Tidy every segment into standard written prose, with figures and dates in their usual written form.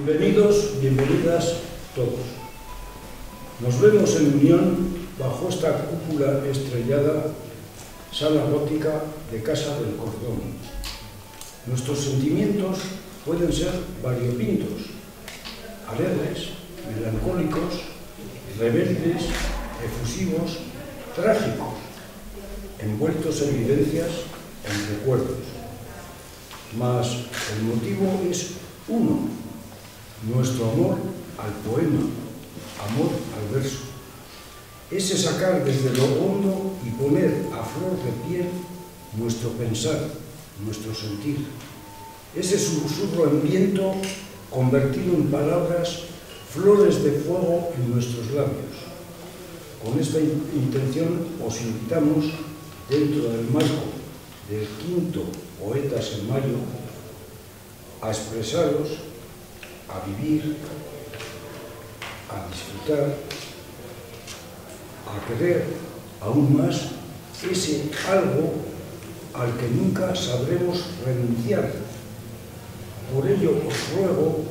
Bienvenidos, bienvenidas todos. Nos vemos en unión bajo esta cúpula estrellada, sala gótica de Casa del Cordón. Nuestros sentimientos pueden ser variopintos, alegres, melancólicos, rebeldes, efusivos, trágicos, envueltos en vivencias, en recuerdos. Mas el motivo es uno, nuestro amor al poema, amor al verso. Ese sacar desde lo hondo y poner a flor de piel nuestro pensar, nuestro sentir. Ese susurro en viento convertido en palabras, flores de fuego en nuestros labios. Con esta intención os invitamos, dentro del marco del 5º Poetas en Mayo, a expresaros, a vivir, a disfrutar, a querer aún más ese algo al que nunca sabremos renunciar. Por ello os ruego,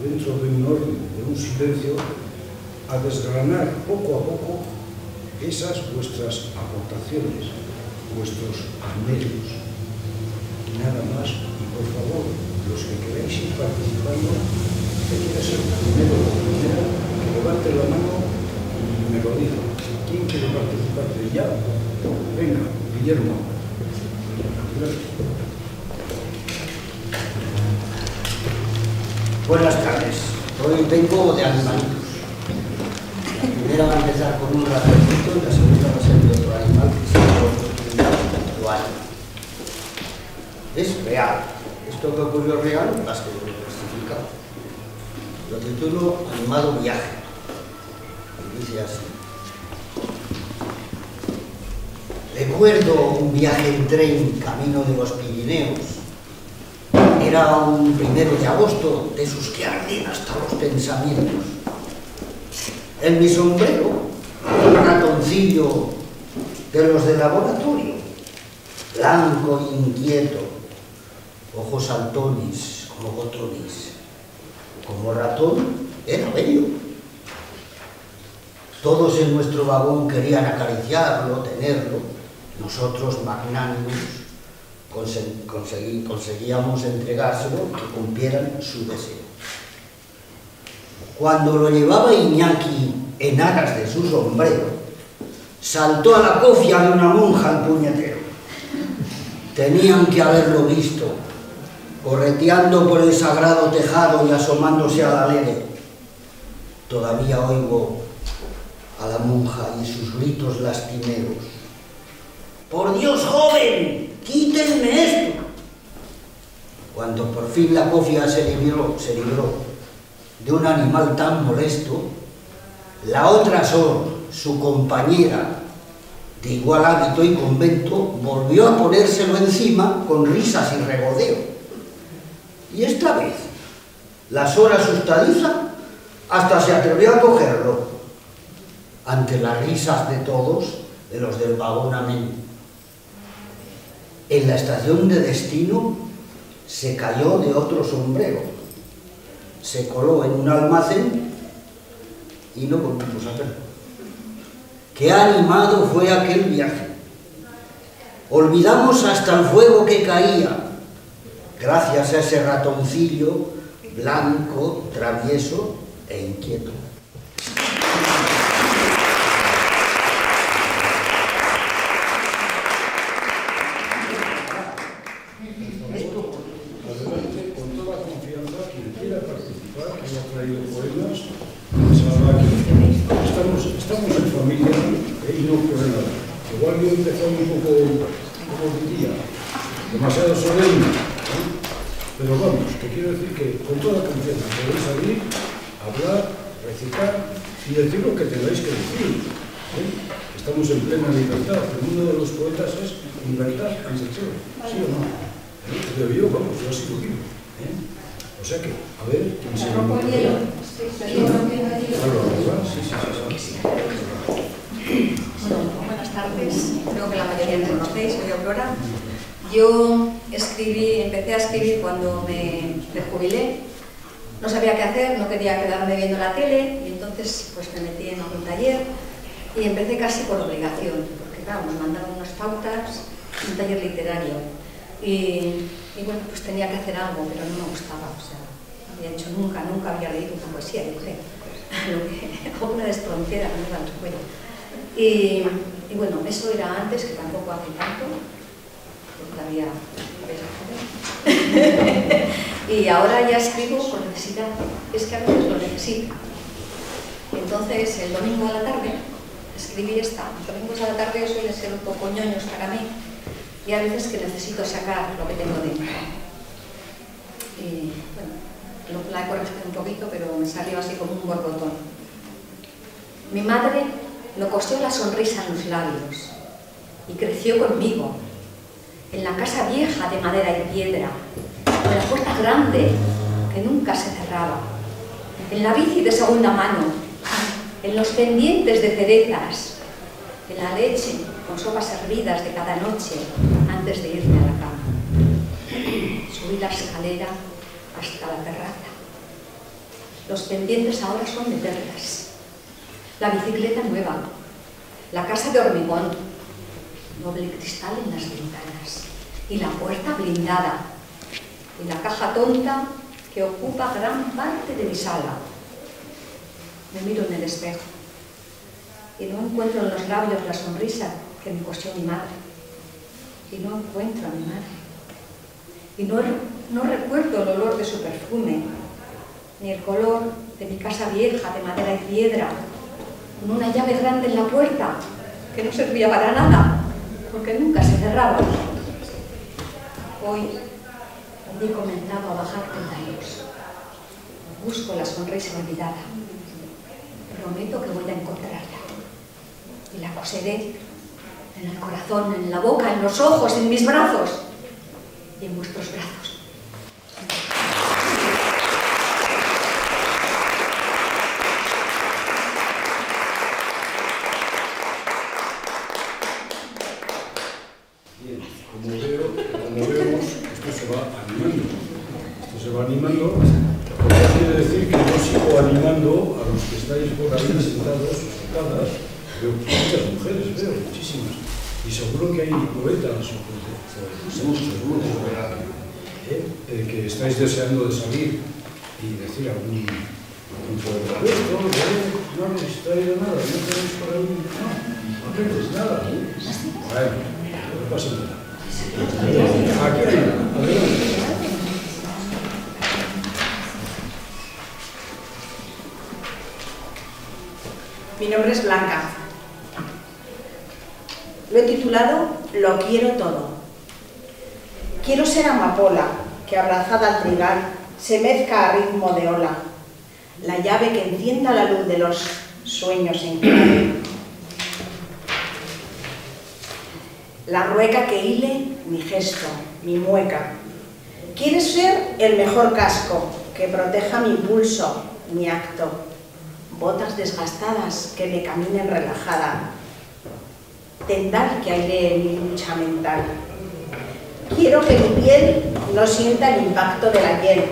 dentro de un orden, de un silencio, a desgranar poco a poco esas vuestras aportaciones, vuestros anhelos. Y nada más, y por favor, los que queráis ir participando, que quiera ser primero o primera, que levante la mano y me lo diga. ¿Quién quiere participar de ya? Venga, Guillermo. Gracias. Buenas tardes. Hoy vengo de animalitos. La primera va a empezar con un ratoncito y la segunda va a ser de otro animal que se llama Dual. Es real. Esto que ocurrió real, más que lo justificado. Lo titulo Animado Viaje. Y dice así. Recuerdo un viaje en tren camino de los Pirineos. Era un 1 de agosto, de esos que arden hasta los pensamientos. En mi sombrero, un ratoncillo de los de laboratorio, blanco e inquieto, ojos saltones como botones. Como ratón, era bello. Todos en nuestro vagón querían acariciarlo, tenerlo. Nosotros, magnánimos, conseguíamos entregárselo que cumplieran su deseo. Cuando lo llevaba Iñaki en aras de su sombrero, saltó a la cofia de una monja al puñetero. Tenían que haberlo visto, correteando por el sagrado tejado y asomándose a la leve. Todavía oigo a la monja y sus gritos lastimeros. ¡Por Dios, joven! ¡Quítenme esto! Cuando por fin la cofia se libró de un animal tan molesto, la otra Sor, su compañera de igual hábito y convento, volvió a ponérselo encima con risas y regodeo. Y esta vez, la Sor asustadiza hasta se atrevió a cogerlo. Ante las risas de todos, de los del vagón amén. En la estación de destino se cayó de otro sombrero, se coló en un almacén y no volvimos a verlo. ¡Qué animado fue aquel viaje! Olvidamos hasta el fuego que caía, gracias a ese ratoncillo blanco, travieso e inquieto. Estamos en familia y no ocurre nada. Igual yo empecé un poco, como diría, demasiado solemne, pero vamos, que quiero decir que con toda confianza podéis salir, hablar, recitar y decir lo que tengáis que decir. Estamos en plena libertad, el mundo de los poetas es libertad anterior, ¿sí o no? Pero yo, vamos, yo así lo digo. O sea que, a ver, ¿quién se lo dice? Bueno, buenas tardes. Creo que la mayoría me conocéis, soy Aurora. Yo empecé a escribir cuando me jubilé no sabía qué hacer, no quería quedarme viendo la tele y entonces pues me metí en algún taller y empecé casi por obligación, porque claro, me mandaban unas pautas, un taller literario y bueno, pues tenía que hacer algo, pero no me gustaba, o sea, no había hecho nunca había leído una poesía, yo creo, alguna despronunciada que me iba a la escuela. Y bueno, eso era antes, que tampoco hace tanto, porque había y ahora ya escribo por necesidad, es que a veces lo necesito. Entonces, el domingo a la tarde escribí esta. Los domingos a la tarde suelen ser un poco ñoños para mí y a veces que necesito sacar lo que tengo dentro. Y bueno, la he corregido un poquito, pero me salió así como un borbotón. Mi madre no cosió la sonrisa en los labios y creció conmigo en la casa vieja de madera y piedra, con la puerta grande que nunca se cerraba, en la bici de segunda mano, en los pendientes de cerezas, en la leche con sopas hervidas de cada noche antes de irme a la cama. Subí la escalera hasta la terraza. Los pendientes ahora son de perlas. La bicicleta nueva, la casa de hormigón, doble cristal en las ventanas y la puerta blindada y la caja tonta que ocupa gran parte de mi sala. Me miro en el espejo y no encuentro en los labios la sonrisa que me cosió mi madre y no encuentro a mi madre y no recuerdo el olor de su perfume ni el color de mi casa vieja de madera y piedra con una llave grande en la puerta que no servía para nada porque nunca se cerraba. Hoy he comenzado a bajar peldaños. Busco la sonrisa olvidada. Prometo que voy a encontrarla. Y la coseré en el corazón, en la boca, en los ojos, en mis brazos y en vuestros brazos. Como vemos, esto se va animando. Esto se va animando. Lo que quiere decir que yo sigo animando a los que estáis por ahí sentados o sentadas. Veo muchas mujeres, veo muchísimas. Y seguro que hay poetas o que estáis deseando de salir y decir algún poeta. No habéis traído nada, no tenéis por ahí, no tenéis nada. Bueno, no pasa nada. Aquí hay una, adelante. Mi nombre es Blanca. Lo he titulado Lo quiero todo. Quiero ser amapola que abrazada al trigal se mezca a ritmo de ola, la llave que encienda la luz de los sueños en clave, la rueca que hile mi gesto, mi mueca. Quiero ser el mejor casco que proteja mi pulso, mi acto, botas desgastadas que me caminen relajada, tendal que airee mi lucha mental. Quiero que mi piel no sienta el impacto de la hiel.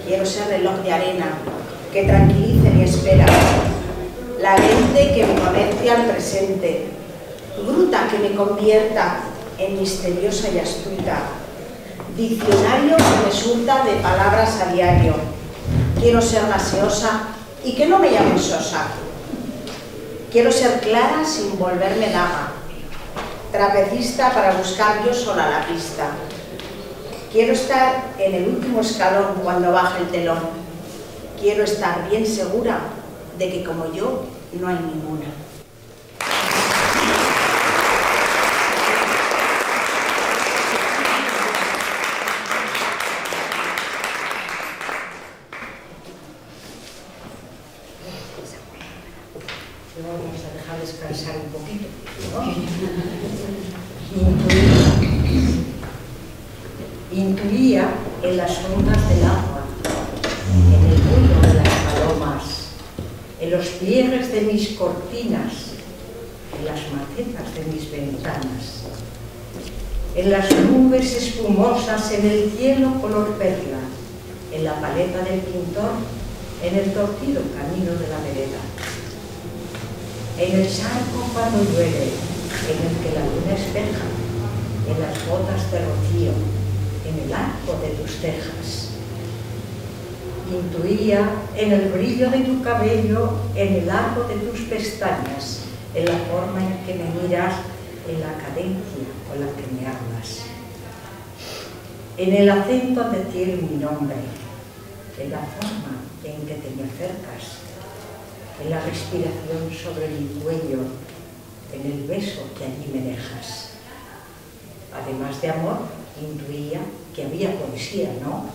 Quiero ser reloj de arena que tranquilice mi espera, la lente que me conecte al presente, gruta que me convierta en misteriosa y astuta, diccionario que me surta de palabras a diario. Quiero ser gaseosa y que no me llamen sosa. Quiero ser clara sin volverme daga, trapecista para buscar yo sola la pista. Quiero estar en el último escalón cuando baje el telón. Quiero estar bien segura de que como yo no hay ninguna. Vamos a dejar descansar un poquito, ¿no? Intuía en las ondas del agua, en el vuelo de las palomas, en los pliegues de mis cortinas, en las macetas de mis ventanas, en las nubes espumosas en el cielo color perla, en la paleta del pintor, en el torcido camino de la vereda, en el charco cuando llueve, en el que la luna espeja, en las gotas de rocío, en el arco de tus cejas. Intuía en el brillo de tu cabello, en el arco de tus pestañas, en la forma en que me miras, en la cadencia con la que me hablas, en el acento de decir mi nombre, en la forma en que te me acercas, en la respiración sobre mi cuello, en el beso que allí me dejas. Además de amor, intuía que había poesía, ¿no?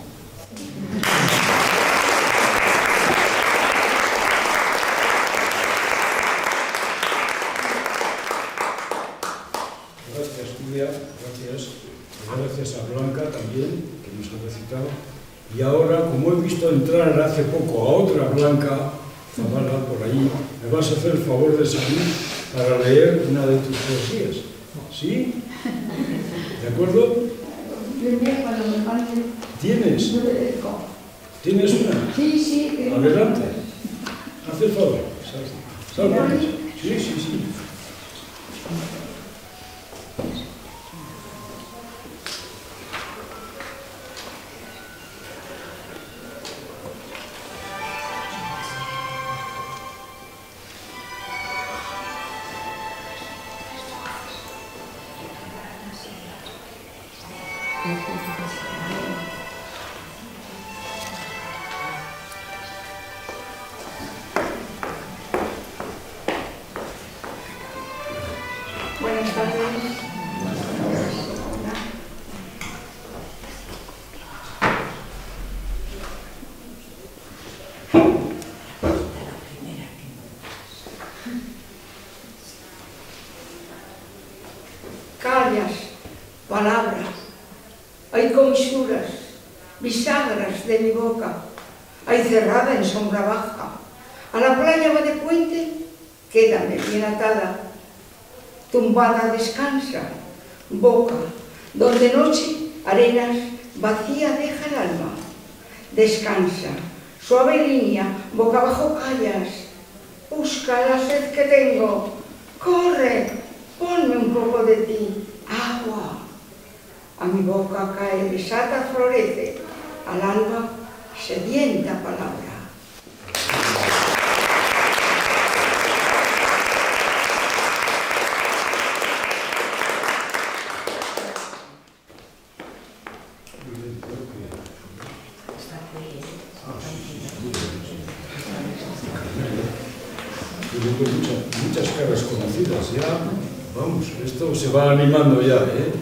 Gracias, Julia, gracias. Gracias a Blanca también, que nos ha recitado. Y ahora, como he visto entrar hace poco a otra Blanca Zavala por ahí, me vas a hacer el favor de salir para leer una de tus poesías. ¿Sí? ¿De acuerdo? ¿Tienes? ¿Tienes una? Sí, sí. Adelante. Haz el favor. Sal. Sí, sí, sí. Buenas tardes. Callas, palabras, hay comisuras, bisagras de mi boca, hay cerrada en sombra baja. A la playa va de puente, quédame bien atada. Tumbada descansa, boca, donde noche, arenas, vacía deja el alma. Descansa, suave línea, boca abajo callas. Busca la sed que tengo, corre, ponme un poco de ti, agua. A mi boca cae, desata, florece, al alba, sedienta palabra. Muchas caras conocidas ya, vamos, esto se va animando ya, ¿eh?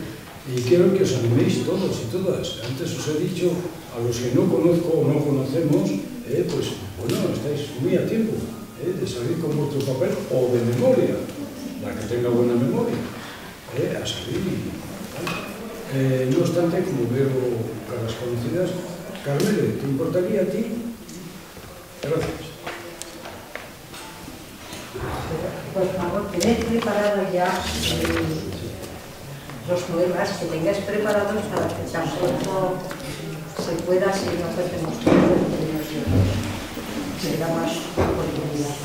Y quiero que os animéis todos y todas. Antes os he dicho, a los que no conozco o no conocemos, pues bueno, estáis muy a tiempo de salir con vuestro papel o de memoria, la que tenga buena memoria, a salir. No obstante, como veo caras conocidas, Carmele, ¿te importaría a ti? Gracias. Por favor, tened preparado ya los poemas que tengáis preparados para que tampoco se pueda, si no hacemos todo, será más oportunidad.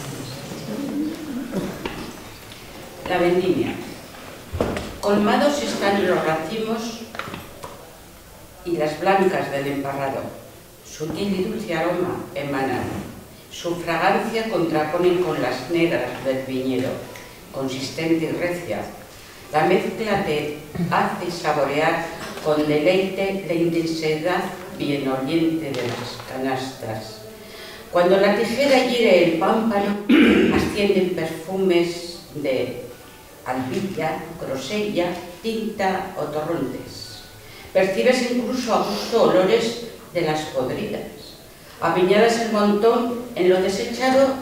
La vendimia. Colmados están los racimos y las blancas del emparrado. Sutil y dulce aroma emanan. Su fragancia contraponen con las negras del viñedo, consistente y recia. La mezcla te hace saborear con deleite la intensidad bienoliente de las canastas. Cuando la tijera hiere el pámpano, ascienden perfumes de albilla, grosella, tinta o torrontes. Percibes incluso a gusto olores de las podridas. Apiñadas el montón en lo desechado,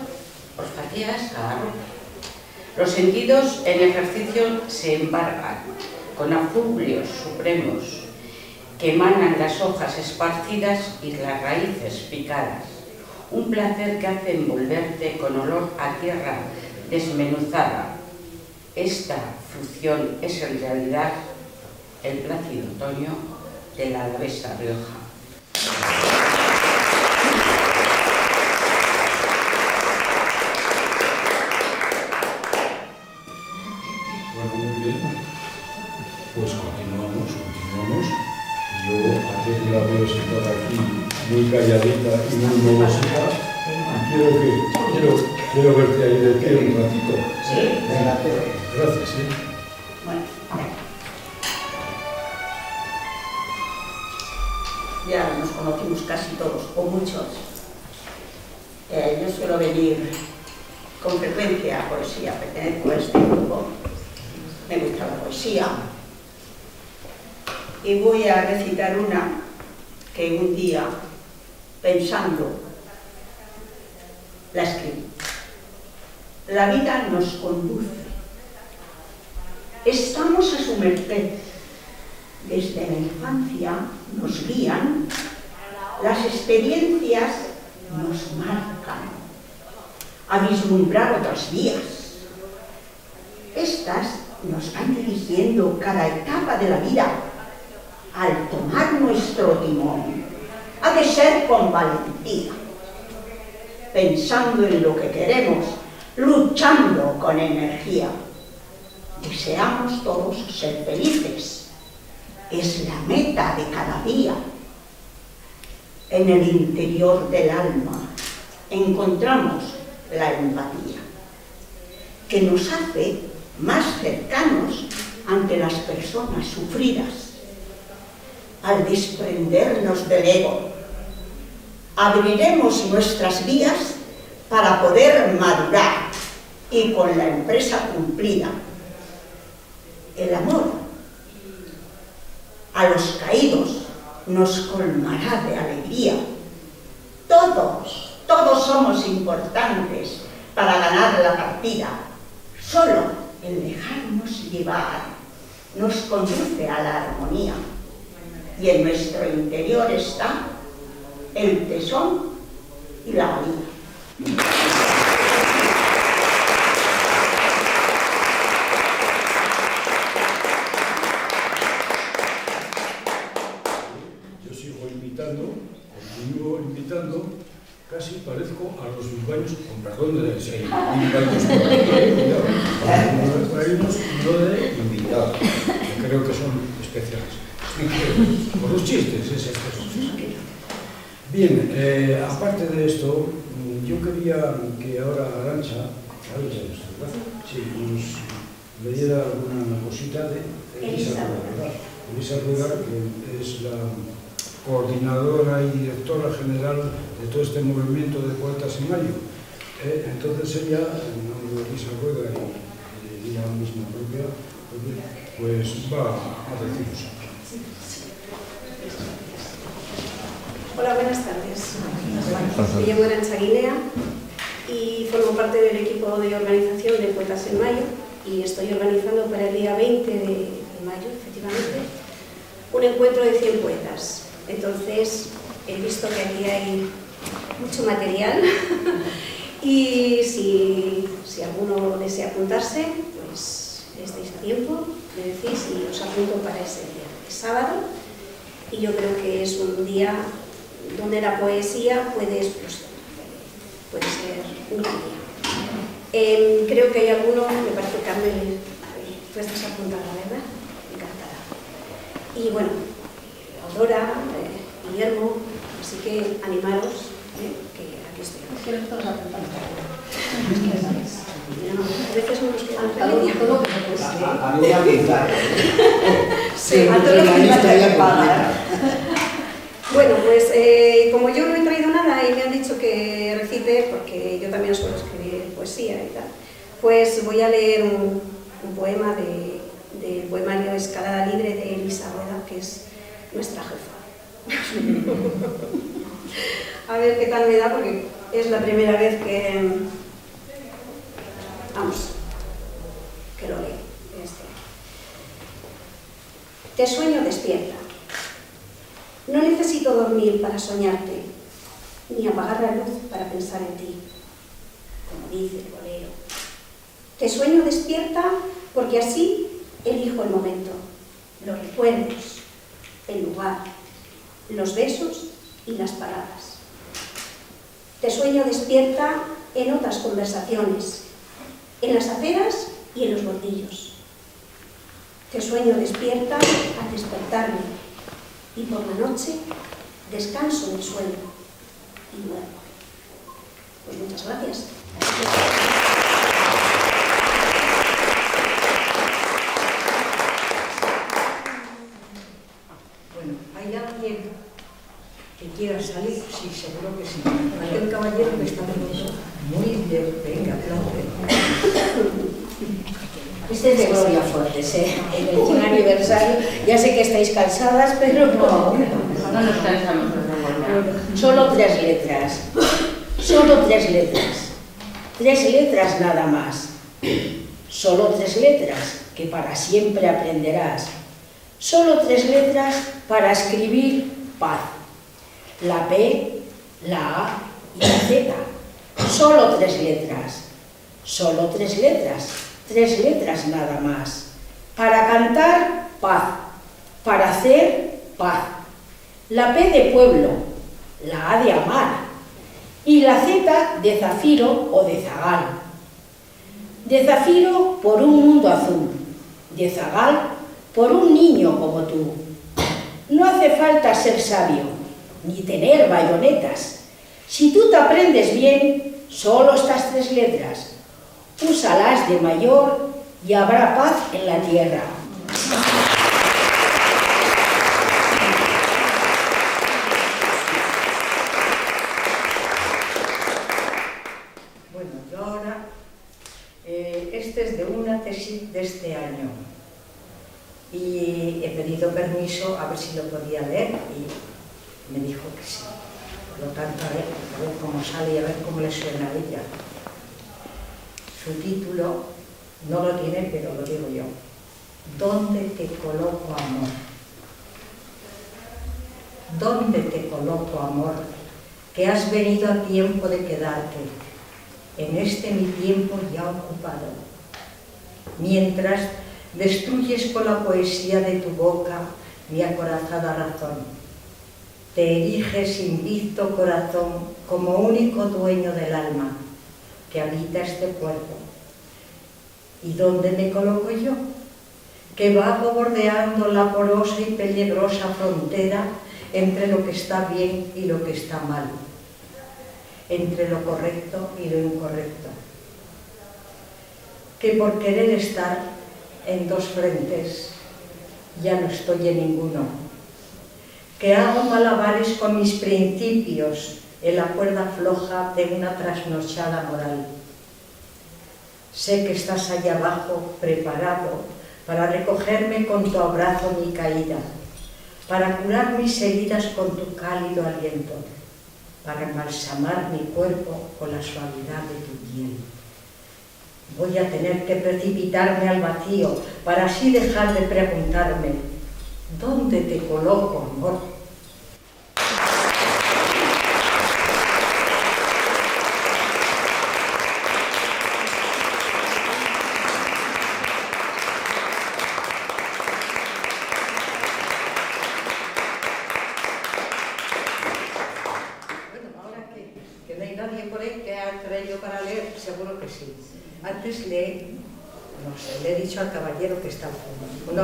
olfateas a arroz. Los sentidos en ejercicio se embargan con afluvios supremos que emanan las hojas esparcidas y las raíces picadas. Un placer que hace envolverte con olor a tierra desmenuzada. Esta fusión es en realidad el plácido otoño de la alavesa Rioja. Bueno, muy bien. Pues continuamos. Yo, antes que la veo sentada aquí, muy calladita y muy modosita, quiero verte ahí de pie un ratito. Sí. Gracias, ¿eh? Bueno, Ya nos conocimos casi todos, o muchos. Yo suelo venir con frecuencia a poesía, pertenezco a este grupo, me gusta la poesía, y voy a recitar una que un día, pensando, la escribí. La vida nos conduce, estamos a su merced. Desde la infancia nos guían, las experiencias nos marcan a vislumbrar otras vías. Estas nos van dirigiendo cada etapa de la vida. Al tomar nuestro timón, ha de ser con valentía, pensando en lo que queremos, luchando con energía. Deseamos todos ser felices. Es la meta de cada día. En el interior del alma encontramos la empatía, que nos hace más cercanos ante las personas sufridas. Al desprendernos del ego, abriremos nuestras vías para poder madurar y con la empresa cumplida. El amor a los caídos nos colmará de alegría. Todos somos importantes para ganar la partida. Solo el dejarnos llevar nos conduce a la armonía. Y en nuestro interior está el tesón y la valía. Continúo invitando, casi parezco a los bilbaínos, con perdón de ser bilbaínos, no de invitados, que creo que son especiales. Por los chistes, es esto. Bien, aparte de esto, yo quería que ahora Arantxa, sí, nos leyera una cosita de Elisa Rueda. Elisa Rueda, que es la coordinadora y directora general de todo este movimiento de Poetas en Mayo. Entonces ella, en nombre de Elisa Rueda y ella misma propia, pues va a deciros. Hola, buenas tardes. Me llamo Arantxa Guinea y formo parte del equipo de organización de Poetas en Mayo y estoy organizando para el día 20 de mayo, efectivamente, un encuentro de 100 poetas. Entonces, he visto que aquí hay mucho material y si alguno desea apuntarse, pues estáis a tiempo, me decís y os apunto para ese día. Es sábado y yo creo que es un día donde la poesía puede explosionar, puede ser un gran día. Creo que hay alguno, me parece Carmen, tú estás apuntada, ¿verdad? Encantada. Y bueno, Aurora, Guillermo, así que animaros, que aquí estoy. Es que nosotros apuntamos. A veces no nos queda todo A mí me ha quitado. Sí, a todo lo que pagar. Bueno, pues como yo no he traído nada y me han dicho que recite, porque yo también suelo escribir poesía y tal, pues voy a leer un poema del poemario Escalada Libre de Elisa Rueda, que es nuestra jefa. A ver qué tal me da, porque es la primera vez que lo leo. Te sueño despierta. No necesito dormir para soñarte, ni apagar la luz para pensar en ti, como dice el bolero. Te sueño despierta porque así elijo el momento, los recuerdos, el lugar, los besos y las palabras. Te sueño despierta en otras conversaciones, en las aceras y en los bordillos, que sueño despierta al despertarme y por la noche descanso en el sueño y duermo. Pues muchas gracias. Bueno, ¿hay alguien que quiera salir? Sí, seguro que sí. Aquel caballero que está muy bien, venga, aplaude. Este es de Gloria Fuertes, en el 100 aniversario. Ya sé que estáis cansadas, pero no. No nos cansamos de recordar. Solo 3 letras. Solo 3 letras. 3 letras nada más. Solo 3 letras que para siempre aprenderás. Solo 3 letras para escribir paz. La P, la A y la Z. Solo 3 letras. Solo 3 letras. 3 letras nada más. Para cantar, paz. Para hacer, paz. La P de pueblo, la A de amar y la Z de zafiro o de zagal. De zafiro por un mundo azul, de zagal por un niño como tú. No hace falta ser sabio, ni tener bayonetas. Si tú te aprendes bien, solo estas 3 letras. Úsalas de mayor y habrá paz en la tierra. Bueno, yo ahora, este es de una tesis de este año y he pedido permiso a ver si lo podía leer y me dijo que sí. Por lo tanto, a ver cómo sale y a ver cómo le suena a ella. Su título no lo tiene, pero lo digo yo. ¿Dónde te coloco, amor? ¿Dónde te coloco, amor? Que has venido a tiempo de quedarte, en este mi tiempo ya ocupado. Mientras destruyes con la poesía de tu boca mi acorazada razón. Te eriges invicto corazón como único dueño del alma que habita este cuerpo. ¿Y dónde me coloco yo? Que vago bordeando la porosa y peligrosa frontera entre lo que está bien y lo que está mal, entre lo correcto y lo incorrecto. Que por querer estar en 2 frentes ya no estoy en ninguno. Que hago malabares con mis principios en la cuerda floja de una trasnochada moral. Sé que estás allá abajo preparado para recogerme con tu abrazo mi caída, para curar mis heridas con tu cálido aliento, para embalsamar mi cuerpo con la suavidad de tu piel. Voy a tener que precipitarme al vacío para así dejar de preguntarme ¿dónde te coloco, amor? Seguro que sí. Antes le he dicho al caballero que está al fondo.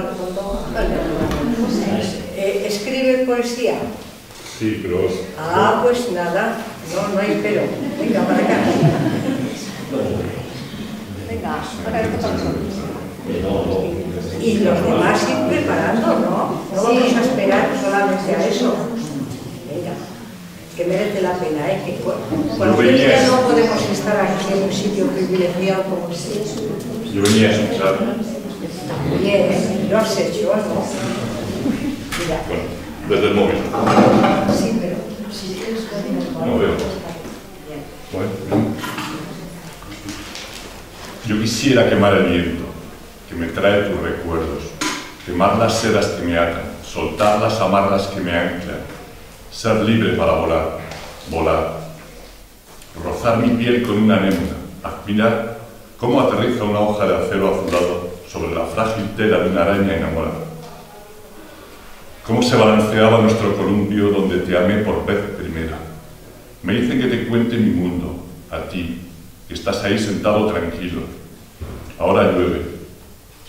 ¿Escribe poesía? Sí, pero... Ah, pues nada, no hay pero. Venga, para acá. Venga, para este persona. Y los demás ir preparando, ¿no? No vamos a esperar solamente a eso. Venga. Que merece la pena, que cualquier día no podemos estar aquí en un sitio privilegiado como este. Yo venía a escuchar. Bien, lo has hecho, ¿no? Mira. Bueno, desde el móvil. Sí, pero si quieres ver el móvil. No veo. Bien. Bueno. Yo quisiera quemar el viento, que me trae tus recuerdos, quemar las sedas que me atan, soltar las amarras que me anclan, ser libre para volar, volar, rozar mi piel con una anémona, admirar cómo aterriza una hoja de acero azulado sobre la frágil tela de una araña enamorada. Cómo se balanceaba nuestro columpio donde te amé por vez primera. Me dice que te cuente mi mundo, a ti, que estás ahí sentado tranquilo. Ahora llueve.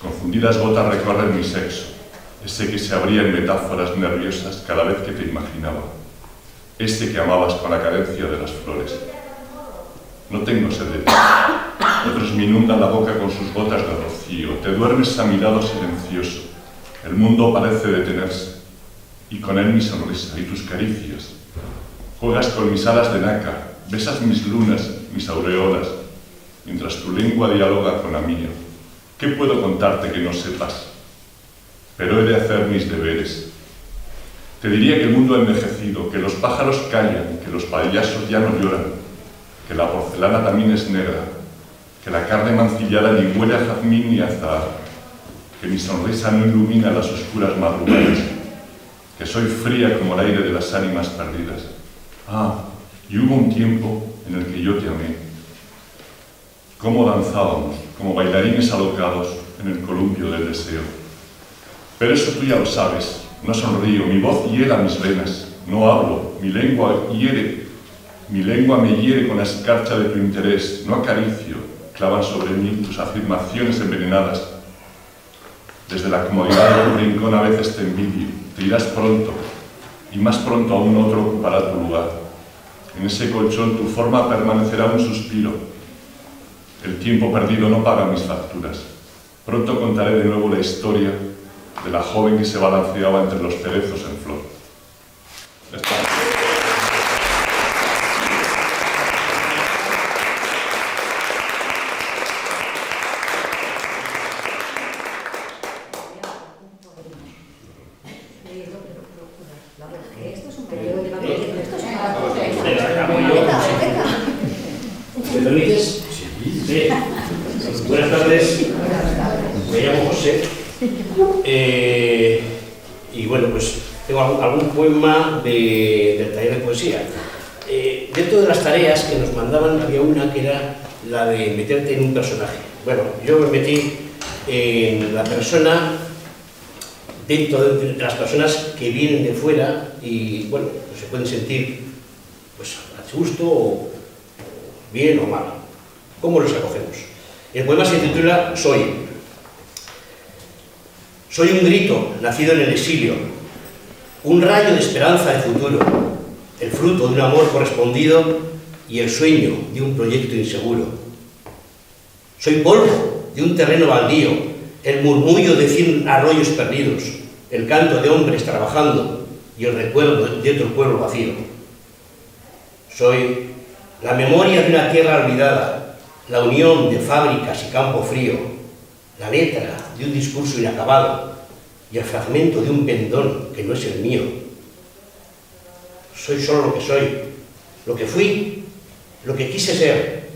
confundidas gotas recorren mi sexo, ese que se abría en metáforas nerviosas cada vez que te imaginaba, ese que amabas con la cadencia de las flores. No tengo sed de ti. Otros me inundan la boca con sus gotas de rocío. Te duermes a mi lado silencioso. El mundo parece detenerse, y con él mi sonrisa y tus caricias. Juegas con mis alas de nácar, besas mis lunas, mis aureolas, mientras tu lengua dialoga con la mía. ¿Qué puedo contarte que no sepas? Pero he de hacer mis deberes. Te diría que el mundo ha envejecido, que los pájaros callan, que los payasos ya no lloran, que la porcelana también es negra, que la carne mancillada ni huele a jazmín ni a azahar, que mi sonrisa no ilumina las oscuras madrugadas, que soy fría como el aire de las ánimas perdidas. Ah, y hubo un tiempo en el que yo te amé. Cómo danzábamos, como bailarines alocados en el columpio del deseo. Pero eso tú ya lo sabes, no sonrío, mi voz hiela mis venas, no hablo, mi lengua me hiere con la escarcha de tu interés, no acaricio, clavan sobre mí tus afirmaciones envenenadas. Desde la comodidad de un rincón a veces te envidio, te irás pronto, y más pronto aún otro ocupará tu lugar. En ese colchón tu forma permanecerá un suspiro. El tiempo perdido no paga mis facturas. Pronto contaré de nuevo la historia de la joven que se balanceaba entre los cerezos en flor. Esto es un periodo de vacaciones. Esto es ¿Me permites? Sí. Buenas tardes. Me llamo José. Y bueno, pues tengo algún poema del taller de poesía. Dentro de las tareas que nos mandaban había una que era la de meterte en un personaje. Bueno, yo me metí en la persona, dentro de las personas que vienen de fuera y bueno, pues se pueden sentir pues a gusto o bien o mal. ¿Cómo los acogemos? El poema se titula Soy. Soy un grito nacido en el exilio, un rayo de esperanza de futuro, el fruto de un amor correspondido y el sueño de un proyecto inseguro. Soy polvo de un terreno baldío, el murmullo de 100 arroyos perdidos, el canto de hombres trabajando y el recuerdo de otro pueblo vacío. Soy la memoria de una tierra olvidada, la unión de fábricas y campo frío, la letra de un discurso inacabado y el fragmento de un pendón que no es el mío. Soy solo lo que soy, lo que fui, lo que quise ser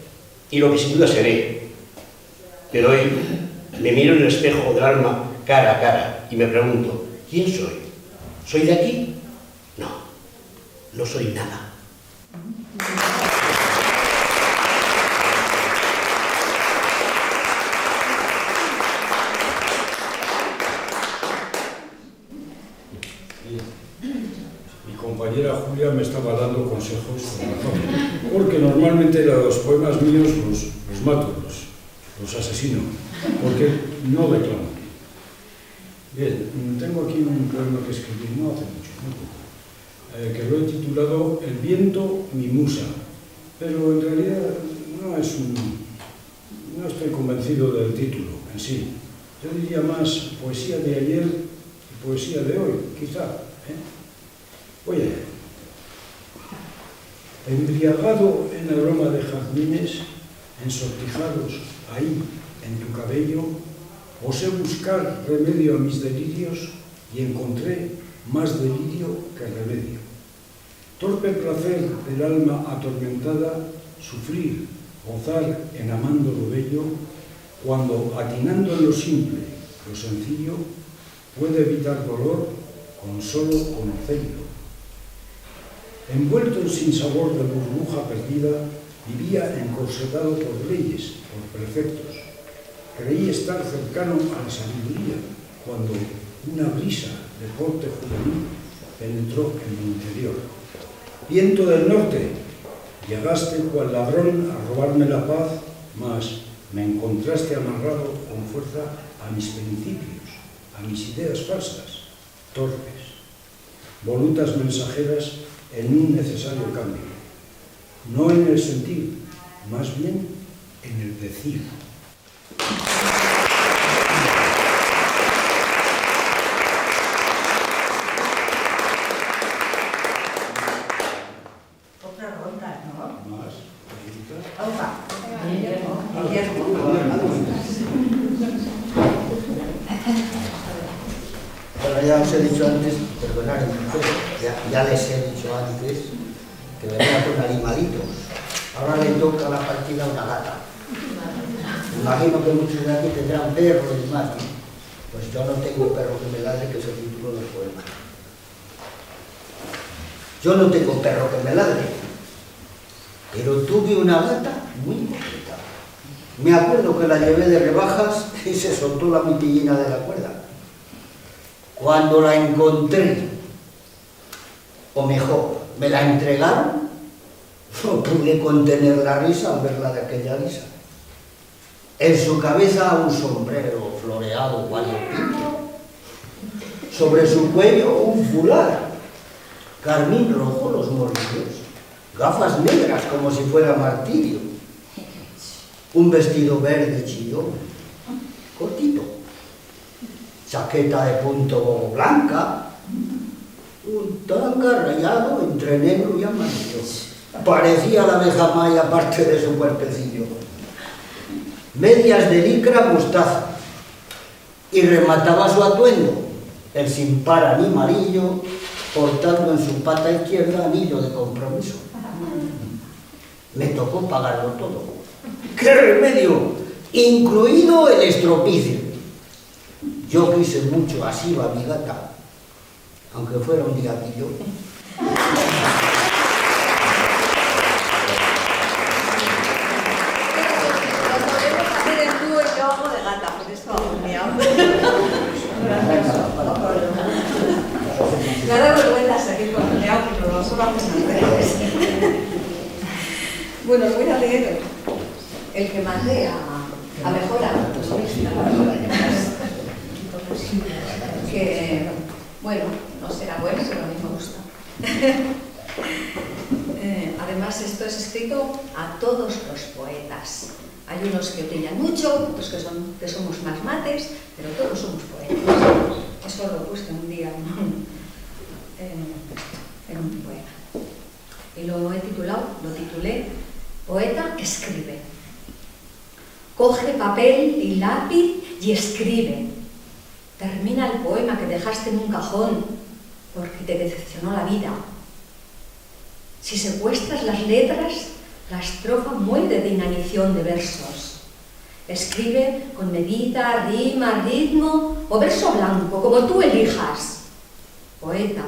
y lo que sin duda seré. Pero hoy me miro en el espejo del alma cara a cara y me pregunto, ¿quién soy? ¿Soy de aquí? No, no soy nada. Mi compañera Julia me estaba dando consejos con razón, porque normalmente los poemas míos los mato, los asesino, porque no declamo. Bien, tengo aquí un poema que escribí no hace mucho tiempo, que lo he titulado El viento, mi musa, pero en realidad no estoy convencido del título en sí. Yo diría más poesía de ayer y poesía de hoy, quizá. Oye, embriagado en aroma de jazmines, ensortijados ahí en tu cabello, osé buscar remedio a mis delirios y encontré más delirio que remedio. Torpe placer del alma atormentada, sufrir, gozar en amando lo bello, cuando atinando en lo simple, lo sencillo, puede evitar dolor con solo conocerlo. Envuelto en sinsabor de burbuja perdida, vivía encorsetado por leyes, por preceptos. Creí estar cercano a la sabiduría, cuando una brisa de corte juvenil penetró en mi interior. Viento del norte, llegaste cual ladrón a robarme la paz, mas me encontraste amarrado con fuerza a a mis principios, a mis ideas falsas, torpes, volutas mensajeras en un necesario cambio, no en el sentir, más bien en el decir. Otra ronda, ¿no? Más. Opa. Bueno, ya os he dicho antes, perdonad, ya les he dicho antes que venía con animalitos. Ahora le toca la partida a una gata. Me imagino que muchos de aquí tendrán perros y demás, ¿no? Pues yo no tengo perro que me ladre, que es el título del poema. Yo no tengo perro que me ladre, pero tuve una gata muy bonita. Me acuerdo que la llevé de rebajas y se soltó la mitillina de la cuerda. Cuando la encontré, o mejor, me la entregaron, no pude contener la risa al verla de aquella risa. En su cabeza un sombrero floreado variopinto, sobre su cuello un fular, carmín rojo los morrillos, gafas negras como si fuera martirio, un vestido verde chillón, cortito, chaqueta de punto blanca, un tanga rayado entre negro y amarillo. Parecía la abeja maya parte de su cuerpecillo. Medias de licra mostaza, y remataba su atuendo el sin par animalillo, portando en su pata izquierda anillo de compromiso. Me tocó pagarlo todo. ¡Qué remedio! Incluido el estropicio. Yo quise mucho, así va mi gata, aunque fuera un diablillo. Cuando podemos hacer el dúo, yo hago de gata, por eso hago mi amo. Me da vergüenza seguir con el amo, pero lo solo hacen ustedes. Bueno, voy a leer el que mandé a mejorar tu solicitud. Que, bueno, no será bueno, pero a mí me gusta. Además, esto es escrito a todos los poetas. Hay unos que brillan mucho, otros que somos más mates, pero todos somos poetas. Eso lo puse un día en un poema. Y lo titulé Poeta escribe. Coge papel y lápiz y escribe. Termina el poema que dejaste en un cajón porque te decepcionó la vida. Si secuestras las letras, la estrofa muere de inanición de versos. Escribe con medida, rima, ritmo o verso blanco, como tú elijas. Poeta,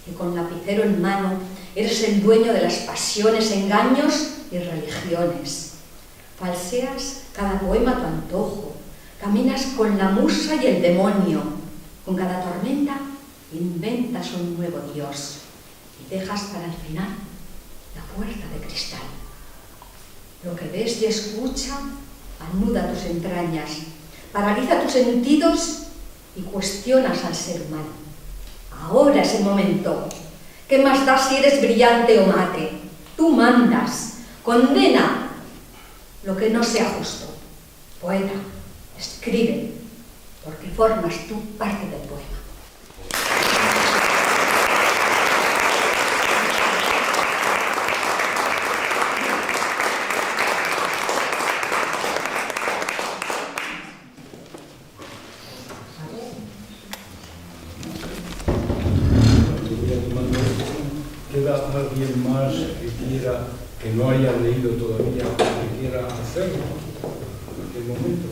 que con lapicero en mano eres el dueño de las pasiones, engaños y religiones. Falseas cada poema a tu antojo. Caminas con la musa y el demonio. Con cada tormenta inventas un nuevo Dios y dejas para el final la puerta de cristal. Lo que ves y escucha anuda tus entrañas, paraliza tus sentidos y cuestionas al ser humano. Ahora es el momento. ¿Qué más da si eres brillante o mate? Tú mandas, condena lo que no sea justo. Poeta, escribe, porque formas tú parte del poema. ¿Queda alguien más que no haya leído todavía o que quiera hacerlo en aquel momento?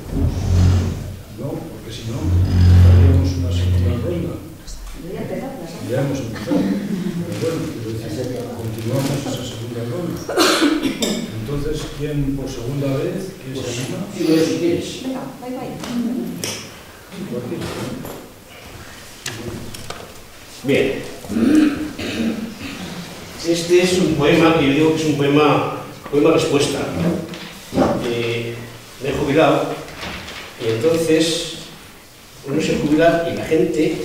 No, porque si no, haríamos una segunda ronda. Ya hemos empezado. Pero bueno, continuamos esa segunda ronda. Entonces, ¿quién por segunda vez? ¿Quién se anima? Si quieres. Venga, bye. Bien. Este es un poema que yo digo que es un poema respuesta. Me he jubilado y entonces uno se jubila y la gente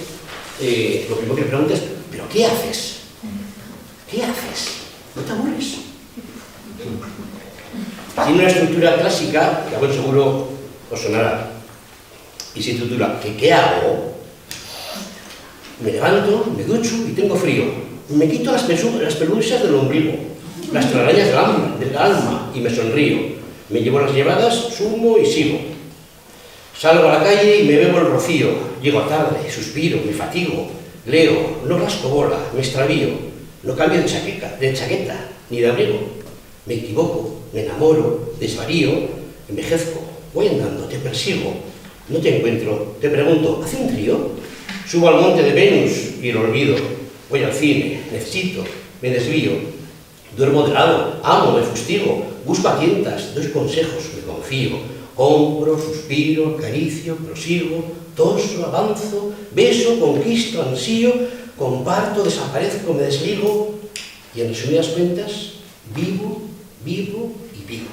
lo primero que le pregunta es, ¿pero qué haces? ¿Qué haces? ¿No te aburres? Tiene una estructura clásica, que a buen seguro os sonará, y se titula ¿qué hago? Me levanto, me ducho y tengo frío. Me quito las pelusas del ombligo, las telarañas del alma y me sonrío. Me llevo las llevadas, sumo y sigo. Salgo a la calle y me bebo el rocío. Llego tarde, suspiro, me fatigo, leo, no rasco bola, me extravío. No cambio de chaqueta ni de abrigo. Me equivoco, me enamoro, desvarío, envejezco. Voy andando, te persigo, no te encuentro, te pregunto, ¿hace un trío? Subo al monte de Venus y lo olvido. Voy al cine, necesito, me desvío. Duermo de lado, amo, me fustigo. Busco a tientas, doy consejos, me confío. Compro, suspiro, acaricio, prosigo, toso, avanzo, beso, conquisto, ansío, comparto, desaparezco, me desligo. Y en resumidas cuentas, vivo y vivo.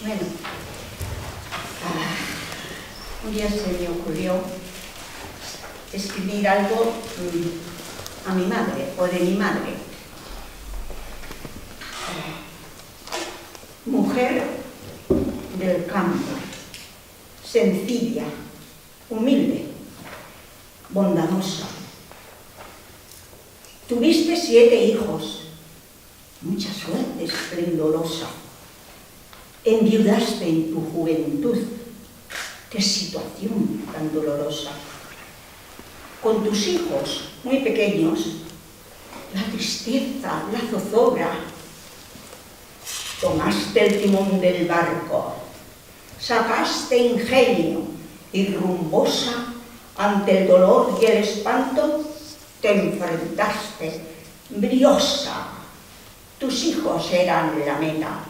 Bueno, un día se me ocurrió escribir algo a mi madre o de mi madre. Mujer del campo, sencilla, humilde, bondadosa. Tuviste 7 hijos, mucha suerte esplendorosa. Enviudaste en tu juventud, qué situación tan dolorosa. Con tus hijos muy pequeños, la tristeza, la zozobra. Tomaste el timón del barco, sacaste ingenio y rumbosa ante el dolor y el espanto, te enfrentaste briosa. Tus hijos eran la meta,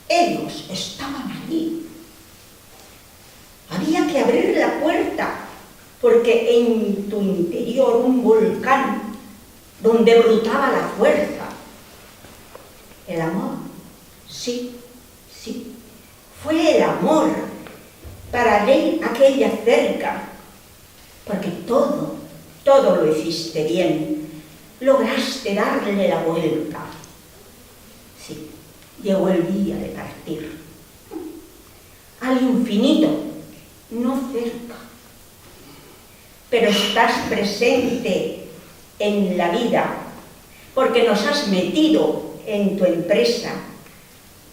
ellos estaban allí. Había que abrir la puerta, porque en tu interior un volcán donde brotaba la fuerza. El amor, sí, fue el amor para aquella cerca, porque todo lo hiciste bien, lograste darle la vuelta. Sí, llegó el día de partir al infinito, no cerca, pero estás presente en la vida, porque nos has metido en tu empresa,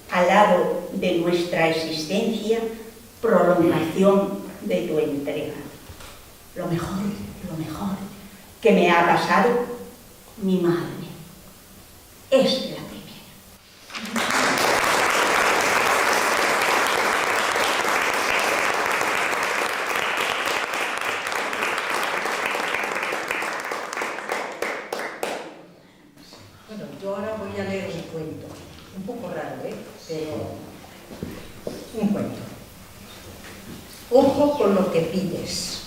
al lado de nuestra existencia, prolongación de tu entrega. Lo mejor que me ha pasado, mi madre, es la primera. Bueno, yo ahora voy a leer un cuento, un poco raro, pero un cuento. Ojo con lo que pides.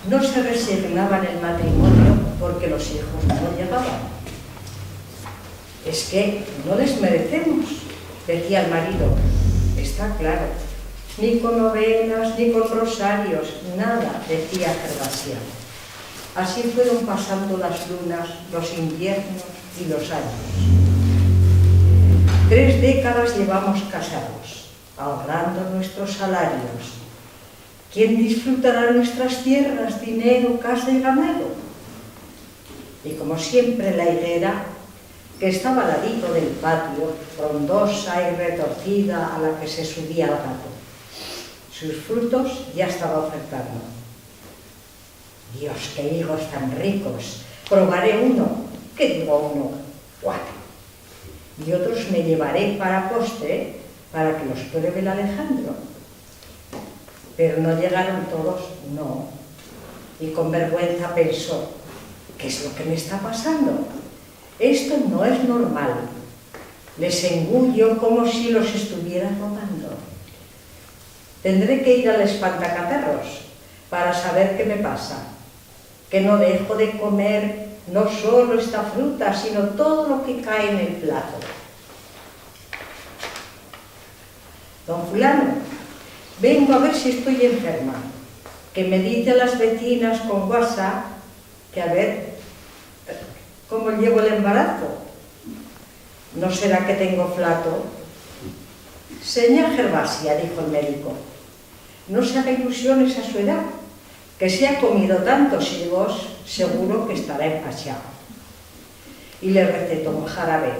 No se resignaban el matrimonio porque los hijos no llegaban. Es que no les merecemos, decía el marido. Está claro, ni con novenas, ni con rosarios, nada, decía Gervasia. Así fueron pasando las lunas, los inviernos y los años. 3 décadas llevamos casados, ahorrando nuestros salarios. ¿Quién disfrutará nuestras tierras, dinero, casa y ganado? Y como siempre la higuera que estaba al ladito del patio, frondosa y retorcida a la que se subía el gato. Sus frutos ya estaba ofertando. Dios, qué higos tan ricos. Probaré uno. ¿Qué digo uno? 4. Y otros me llevaré para postre para que los pruebe el Alejandro. Pero no llegaron todos, no. Y con vergüenza pensó, ¿qué es lo que me está pasando? Esto no es normal. Les engullo como si los estuviera robando. Tendré que ir al espantacatarros para saber qué me pasa. Que no dejo de comer no solo esta fruta, sino todo lo que cae en el plato. Don fulano, vengo a ver si estoy enferma. Que me dice a las vecinas con WhatsApp que a ver cómo llevo el embarazo. ¿No será que tengo flato? Señora Gervasia, dijo el médico, no se haga ilusiones a su edad, que si ha comido tantos higos, seguro que estará empachado. Y le recetó un jarabe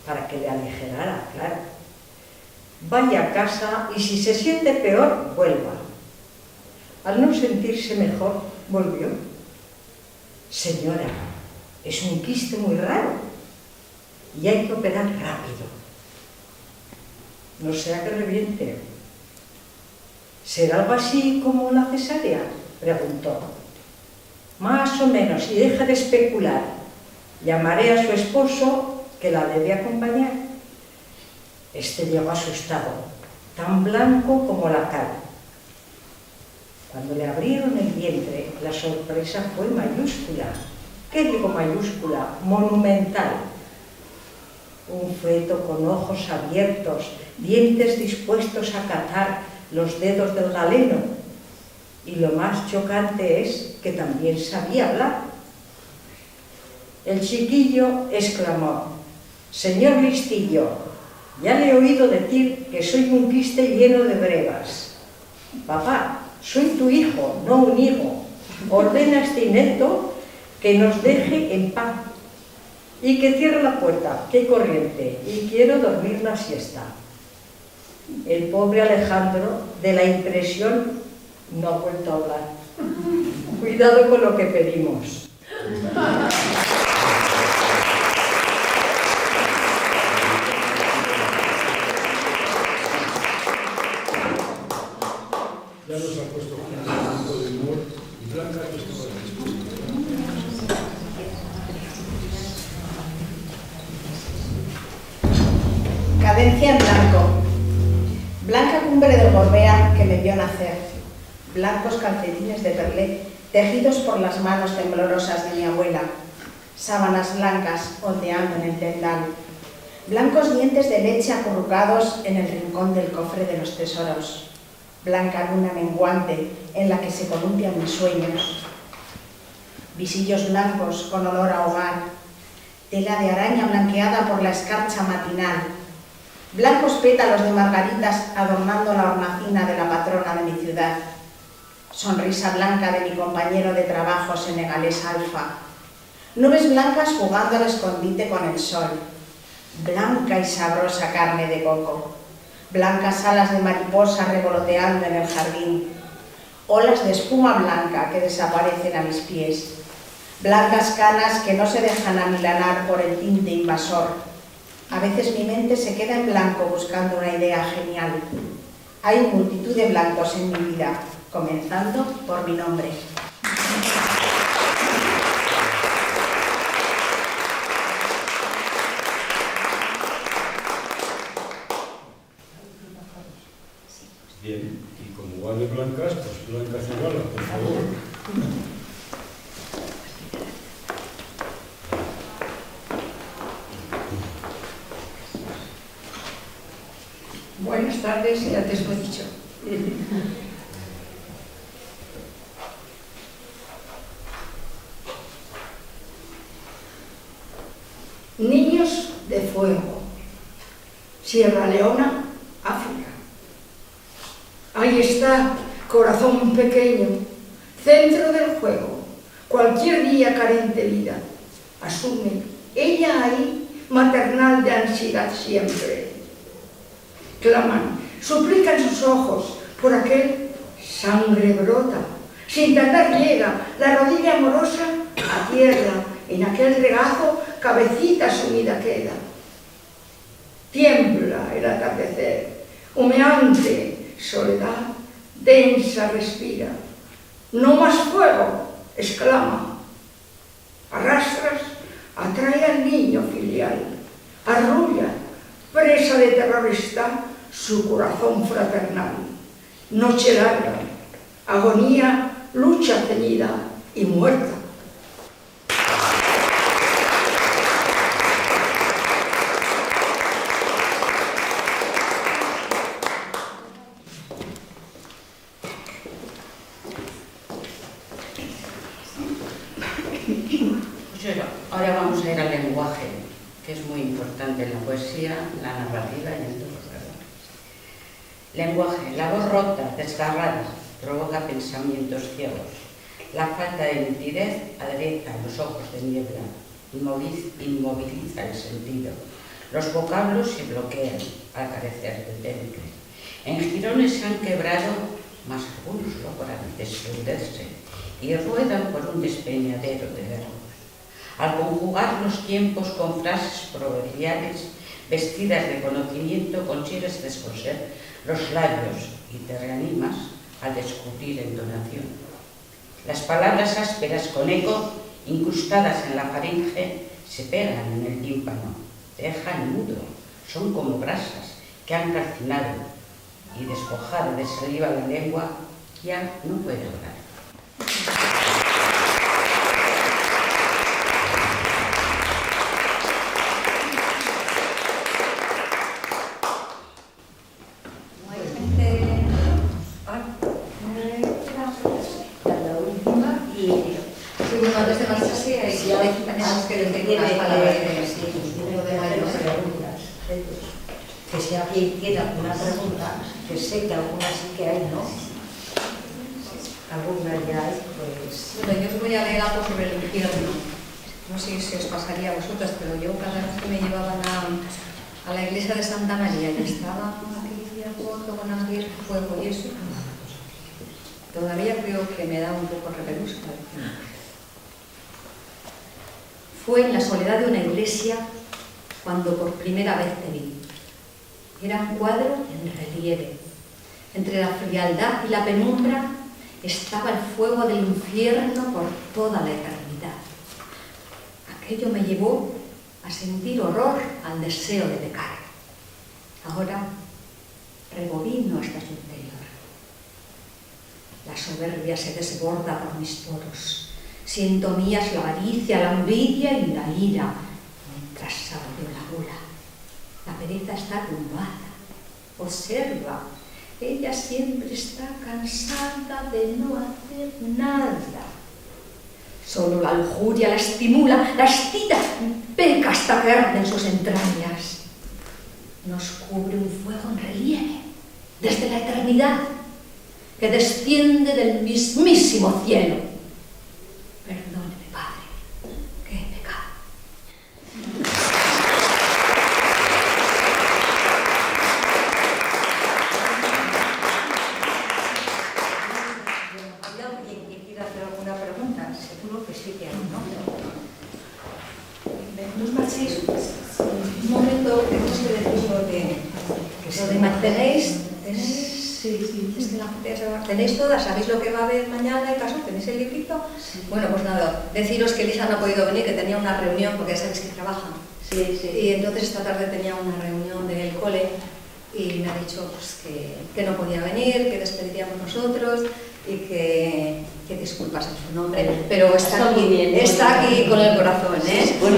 para que le aligerara, claro. Vaya a casa y si se siente peor, vuelva. Al no sentirse mejor, volvió. Señora, es un quiste muy raro y hay que operar rápido. No sea que reviente. ¿Será algo así como una cesárea?, preguntó. Más o menos, y deja de especular. Llamaré a su esposo, que la debe acompañar. Este llegó asustado, tan blanco como la cal. Cuando le abrieron el vientre, la sorpresa fue mayúscula. ¿Qué digo mayúscula? Monumental. Un feto con ojos abiertos, dientes dispuestos a cazar los dedos del galeno. Y lo más chocante es que también sabía hablar. El chiquillo exclamó: «Señor Listillo, ya le he oído decir que soy un quiste lleno de brevas. Papá, soy tu hijo, no un hijo. Ordena a este inepto que nos deje en paz y que cierre la puerta, que hay corriente, y quiero dormir la siesta». El pobre Alejandro, de la impresión, no ha vuelto a hablar. Cuidado con lo que pedimos. Ya nos ha puesto un poco de humor y Blanca no estaba dispuesta. Cadencia en blanco. Blanca cumbre de Gorbea que me vio nacer. Blancos calcetines de perlé tejidos por las manos temblorosas de mi abuela. Sábanas blancas ondeando en el tendal. Blancos dientes de leche acurrucados en el rincón del cofre de los tesoros. Blanca luna menguante en la que se columpian mis sueños. Visillos blancos con olor a hogar. Tela de araña blanqueada por la escarcha matinal. Blancos pétalos de margaritas adornando la hornacina de la patrona de mi ciudad. Sonrisa blanca de mi compañero de trabajo senegalés Alfa. Nubes blancas jugando al escondite con el sol. Blanca y sabrosa carne de coco. Blancas alas de mariposa revoloteando en el jardín. Olas de espuma blanca que desaparecen a mis pies. Blancas canas que no se dejan amilanar por el tinte invasor. A veces mi mente se queda en blanco buscando una idea genial. Hay multitud de blancos en mi vida, comenzando por mi nombre. Bien, y como va de blancas, pues Blanca Cigala, por favor. Buenas tardes, ya te lo he dicho. Niños de fuego, Sierra Leona, África. Ahí está, corazón pequeño, centro del juego, cualquier día carente vida. Asume, ella ahí maternal de ansiedad siempre. Claman, suplican sus ojos por aquel sangre brota. Sin tardar llega la rodilla amorosa a tierra, en aquel regazo cabecita sumida queda. Tiembla el atardecer, humeante, soledad, densa respira. No más fuego, exclama. Arrastras, atrae al niño filial, arrulla, presa de terror está su corazón fraternal. Noche larga, agonía, lucha ceñida y muerta. Ahora vamos a ir al lenguaje, que es muy importante en la poesía, la narrativa y en todos los casos. Lenguaje, la voz rota, desgarrada, provoca pensamientos ciegos. La falta de nitidez adereza los ojos de niebla, inmoviliza el sentido. Los vocablos se bloquean al carecer de temple. En jirones se han quebrado, mas algunos logran desprenderse y ruedan por un despeñadero de verbos. Al conjugar los tiempos con frases proverbiales, vestidas de conocimiento, consigues descoser los labios y te reanimas al descubrir entonación. Las palabras ásperas con eco, incrustadas en la faringe, se pegan en el tímpano, te dejan mudo, son como brasas que han calcinado y despojada de saliva la lengua ya no puede hablar. Que si alguien tiene alguna pregunta, que sé que algunas sí que hay, ¿no? Algunas ya hay, pues... Bueno, yo os voy a leer algo sobre el infierno. No sé si os pasaría a vosotras, pero yo cada vez que me llevaban a la iglesia de Santa María y estaba aquí a foto con aquel fuego y eso, todavía creo que me da un poco repelús. Fue en la soledad de una iglesia cuando por primera vez te vi. Era un cuadro en relieve. Entre la frialdad y la penumbra estaba el fuego del infierno por toda la eternidad. Aquello me llevó a sentir horror al deseo de pecar. Ahora rebobino hasta su interior. La soberbia se desborda por mis poros. Siento mías la avaricia, la envidia y la ira, mientras saborio la gula. La pereza está tumbada. Observa, ella siempre está cansada de no hacer nada. Solo la lujuria la estimula, la excita y peca hasta que arde en sus entrañas. Nos cubre un fuego en relieve, desde la eternidad, que desciende del mismísimo cielo. Perdóneme, Padre, que he pecado. ¿Hay alguien que quiera hacer alguna pregunta? Seguro que sí que hay, ¿no? No os marchéis un momento, tenemos que decir lo de tenéis, tenéis todas, sabéis lo que va a haber mañana en caso, tenéis el librito. Bueno, pues nada, deciros que Elisa no ha podido venir, que tenía una reunión, porque ya sabéis que trabaja. Y entonces esta tarde tenía una reunión del cole y me ha dicho pues, que no podía venir, que despediríamos nosotros y que disculpas en su nombre, pero está aquí con el corazón, ¿eh? Bueno,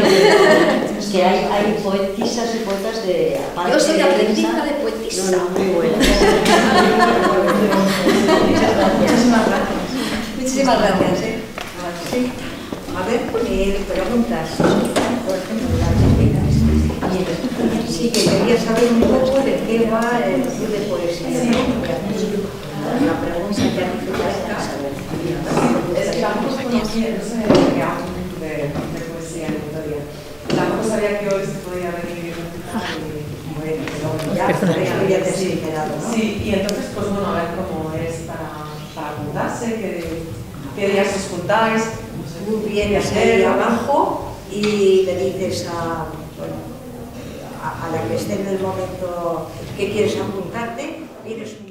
que hay poetisas y poetas de... Yo soy aprendiza de poetisa. No, muy buena. Muchísimas gracias. Sí. A ver, preguntas. Por ejemplo, las visitas. Sí, que quería saber un poco de qué va el club de poesía. La pregunta que ha dicho es que ambos conocían de poesía en Vitoria. La cosa sabía que hoy se podía venir. Bueno, pero ya te has enterado, ¿no? Sí, y entonces, pues bueno, a ver cómo es para apuntarse, qué días os juntáis. Muy bien, ahí abajo y le dices a la que esté en el momento que quieres apuntarte, pides un